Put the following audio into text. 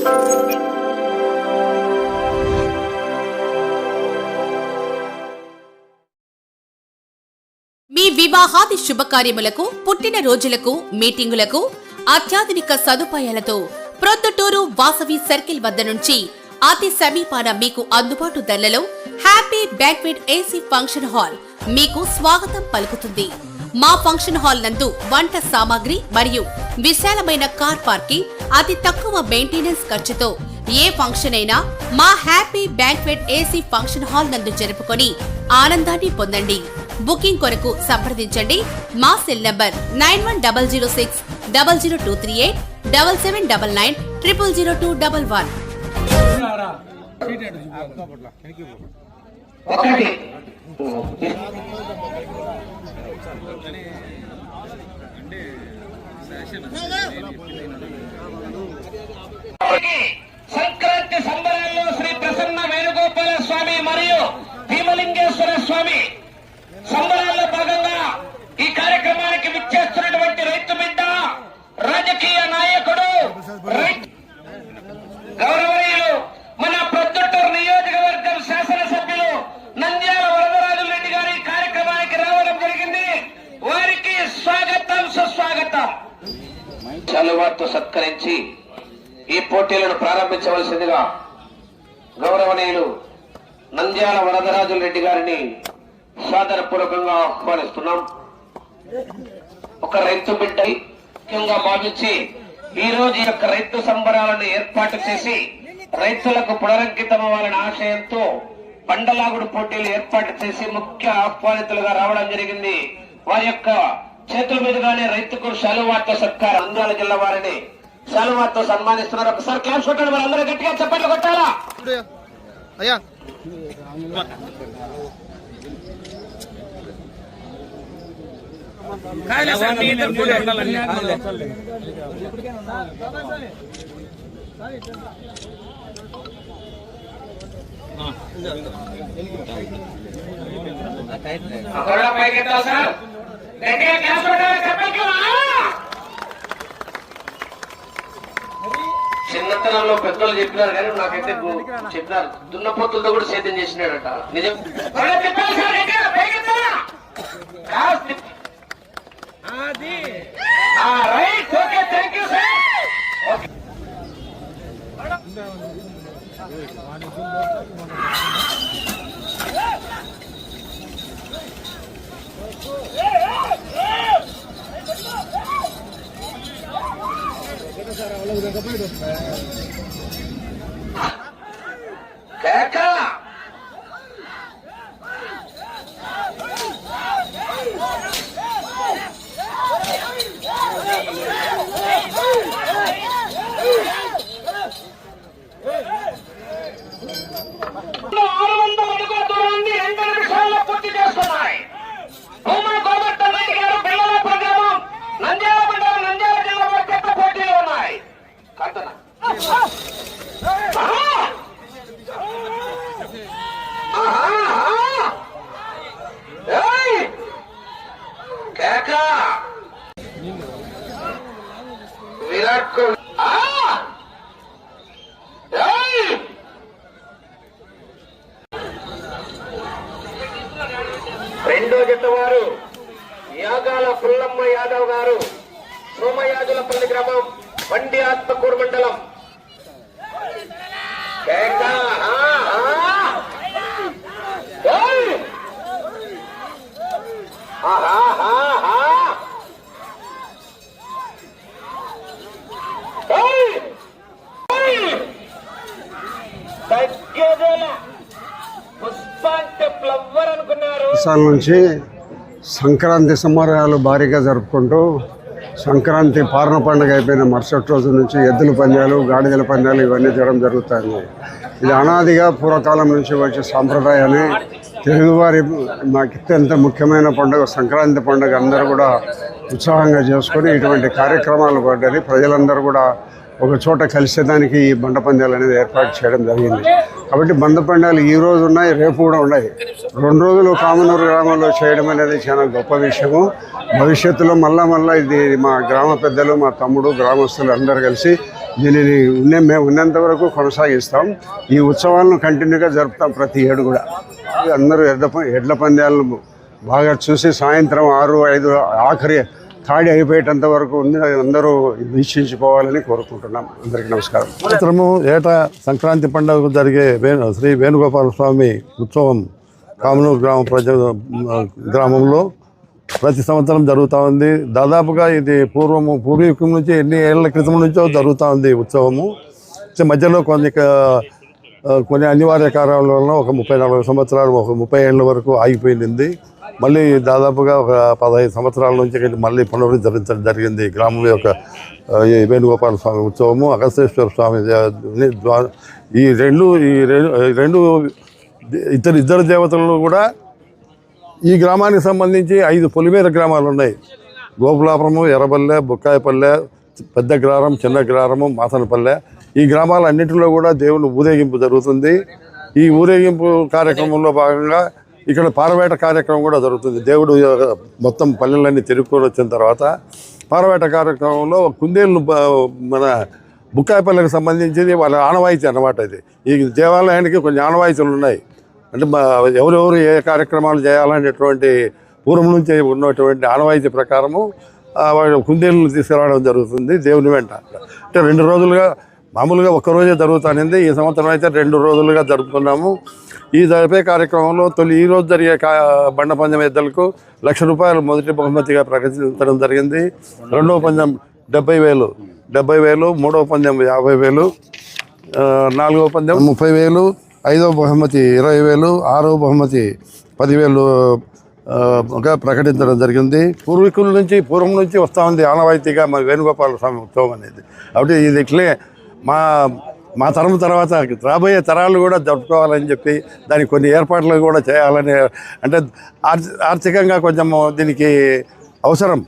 మీ వివాహాది శుభకార్యములకు, పుట్టిన రోజులకు, మీటింగులకు అత్యాధునిక సదుపాయాలతో ప్రొద్దుటూరు వాసవి సర్కిల్ వద్ద నుంచి అతి సమీపాన మీకు అందుబాటు ధరలలో happy banquet AC function hall మీకు స్వాగతం పలుకుతుంది. మా ఫంక్షన్ హాల్ నందు వంట సామాగ్రి మరియు విశాలమైన కార్ పార్కింగ్, అతి తక్కువ మెయింటెనెన్స్ ఖర్చుతో ఏ ఫంక్షన్ అయినా మా happy banquet AC function hall నందు జరుపుకొని ఆనందాన్ని పొందండి. బుకింగ్ కొరకు సంప్రదించండి. మా సెల్ నంబర్ 9160600238 7799 000211. సంక్రాంతి సంబరాల్లో శ్రీ ప్రసన్న వేణుగోపాల స్వామి మరియు భీమలింగేశ్వర స్వామి సంబరాల్లో భాగంగా ఈ కార్యక్రమానికి విచ్చేస్తున్నటువంటి రైతు బిడ్డ, రాజకీయ నాయకుడు, గౌరవనీయులు, మన ప్రొద్దుటూరు నియోజకవర్గం శాసనసభ్యులు నంద్యాల వరదరాజు రెడ్డి గారి కార్యక్రమానికి రావడం జరిగింది. వారికి స్వాగతం, సుస్వాగతం. చలువాతో సత్కరించి ఈ పోటీలను ప్రారంభించవలసిందిగా గౌరవనీయులు నంద్యాల వరదరాజు రెడ్డి గారిని సాదరపూర్వకంగా ఆహ్వానిస్తున్నాం. ఒక రైతు బిడ్డ ముఖ్యంగా భావించి ఈ రోజు యొక్క రైతు సంబరాలను ఏర్పాటు చేసి రైతులకు పునరంకితం అవ్వాలనే ఆశయంతో పండలాగుడు పోటీలు ఏర్పాటు చేసి ముఖ్య ఆహ్వానితులుగా రావడం జరిగింది. వారి యొక్క చేతుల మీదుగానే రైతుకు శాలువాతో సత్కారం, నంద్యాల జిల్లా వారిని శాలువాతో సన్మానిస్తున్నారు. ఒకసారి క్లాస్ కొట్టండి, మరి అందరూ గట్టిగా చప్పట్లు కొట్టాలా? అయ్యా చిన్నతనంలో పెద్దలు చెప్పినారు కానీ నాకైతే చెప్పినారు, దున్నపోతులతో కూడా సేద్యం చేసినాడట. నిజం. Right, okay, thank you sir. Virat Kohli రెండో జత వారు యాగాల పుల్లమ్మ యాదవ్ గారు, సోమయాజులపల్లి గ్రామం, బండి ఆత్మకూరు మండలం. నుంచి సంక్రాంతి సంబరాలు భారీగా జరుపుకుంటూ సంక్రాంతి పారణ పండుగ అయిపోయిన మరుసటి రోజు నుంచి ఎద్దుల పందాలు, గాడిదల పందాలు ఇవన్నీ జరగడం జరుగుతుంది. ఇది అనాదిగా పూర్వకాలం నుంచి వచ్చే సాంప్రదాయాన్ని తెలుగువారి మాకు అత్యంత ముఖ్యమైన పండుగ సంక్రాంతి పండుగ అందరూ కూడా ఉత్సాహంగా చేసుకొని ఇటువంటి కార్యక్రమాలు పడ్డాయి. ప్రజలందరూ కూడా ఒక చోట కలిసేదానికి ఈ బండ పందాలు అనేది ఏర్పాటు చేయడం జరిగింది. కాబట్టి బండ పందాలు ఈ రోజు ఉన్నాయి, రేపు కూడా ఉన్నాయి. 2 రోజులు కామనూరు గ్రామంలో చేయడం అనేది చాలా గొప్ప విషయము. భవిష్యత్తులో మళ్ళా ఇది మా గ్రామ పెద్దలు, మా తమ్ముడు, గ్రామస్తులు అందరూ కలిసి దీనిని మేము ఉన్నంత వరకు కొనసాగిస్తాం. ఈ ఉత్సవాలను కంటిన్యూగా జరుపుతాం ప్రతి ఏడు కూడా. అందరూ ఎడ్ల పందాలను బాగా చూసి సాయంత్రం 6-5 ఆఖరి తాడి అయిపోయేటంత వరకు ఉంది, అందరూ వీక్షించుకోవాలని కోరుకుంటున్నాం. అందరికీ నమస్కారం. సంవత్సరము ఏటా సంక్రాంతి పండుగకు జరిగే శ్రీ వేణుగోపాల స్వామి ఉత్సవం కామనూరు గ్రామంలో ప్రతి సంవత్సరం జరుగుతూ ఉంది. దాదాపుగా ఇది పూర్వీకం నుంచి ఎన్ని ఏళ్ల క్రితం నుంచో జరుగుతూ ఉంది ఉత్సవము. మధ్యలో కొన్ని అనివార్య కారణాల వలన ఒక 30-40 సంవత్సరాలు, ఒక 30 ఏళ్ళ వరకు ఆగిపోయింది. మళ్ళీ దాదాపుగా ఒక 15 సంవత్సరాల నుంచి మళ్ళీ పునరుద్ధరించడం జరిగింది. గ్రామం యొక్క ఈ వేణుగోపాల స్వామి ఉత్సవము, అగస్తేశ్వర స్వామి ఈ రెండు ఇద్దరు దేవతలను కూడా ఈ గ్రామానికి సంబంధించి 5 పొలిమేర గ్రామాలు ఉన్నాయి. గోపులాపురము, ఎర్రబల్లె, బుక్కాయపల్లె, పెద్ద గ్రారం, చిన్న గ్రారము, మాసనపల్లె. ఈ గ్రామాలన్నింటిలో కూడా దేవుని ఊరేగింపు జరుగుతుంది. ఈ ఊరేగింపు కార్యక్రమంలో భాగంగా ఇక్కడ పారవేట కార్యక్రమం కూడా జరుగుతుంది. దేవుడు మొత్తం పల్లెలన్నీ తిరుగుకొని వచ్చిన తర్వాత పారవేట కార్యక్రమంలో కుందేళ్ళు మన బుక్కాయపల్లెకి సంబంధించింది వాళ్ళ ఆనవాయితీ అన్నమాట. ఇది ఈ దేవాలయానికి కొన్ని ఆనవాయితీలు ఉన్నాయి. అంటే ఎవరెవరు ఏ కార్యక్రమాలు చేయాలనేటువంటి పూర్వం నుంచి ఉన్నటువంటి ఆనవాయితీ ప్రకారము కుందేళ్ళు తీసుకురావడం జరుగుతుంది దేవుని వెంట. అంటే 2 రోజులుగా, మామూలుగా ఒక్కరోజే జరుగుతానింది. ఈ సంవత్సరం అయితే 2 రోజులుగా జరుపుకున్నాము. ఈ జరిపే కార్యక్రమంలో ఈ రోజు జరిగే బండ పందెం ఎద్దులకు ₹1,00,000 మొదటి బహుమతిగా ప్రకటించడం జరిగింది. రెండవ పందెం 70,000, మూడవ పందెం 50,000, నాలుగవ పందెం 30,000, ఐదవ బహుమతి 20,000, ఆరవ బహుమతి 10,000గా ప్రకటించడం జరిగింది. పూర్వం నుంచి వస్తూ ఉంది ఆనవాయితీగా మా వేణుగోపాల స్వామి ఉత్సవం అనేది. కాబట్టి ఇది ఇట్లే మా తరం తర్వాత రాబోయే తరాలు కూడా జరుపుకోవాలని చెప్పి దానికి కొన్ని ఏర్పాట్లు కూడా చేయాలని, అంటే ఆర్థికంగా కొంచెం దీనికి అవసరం.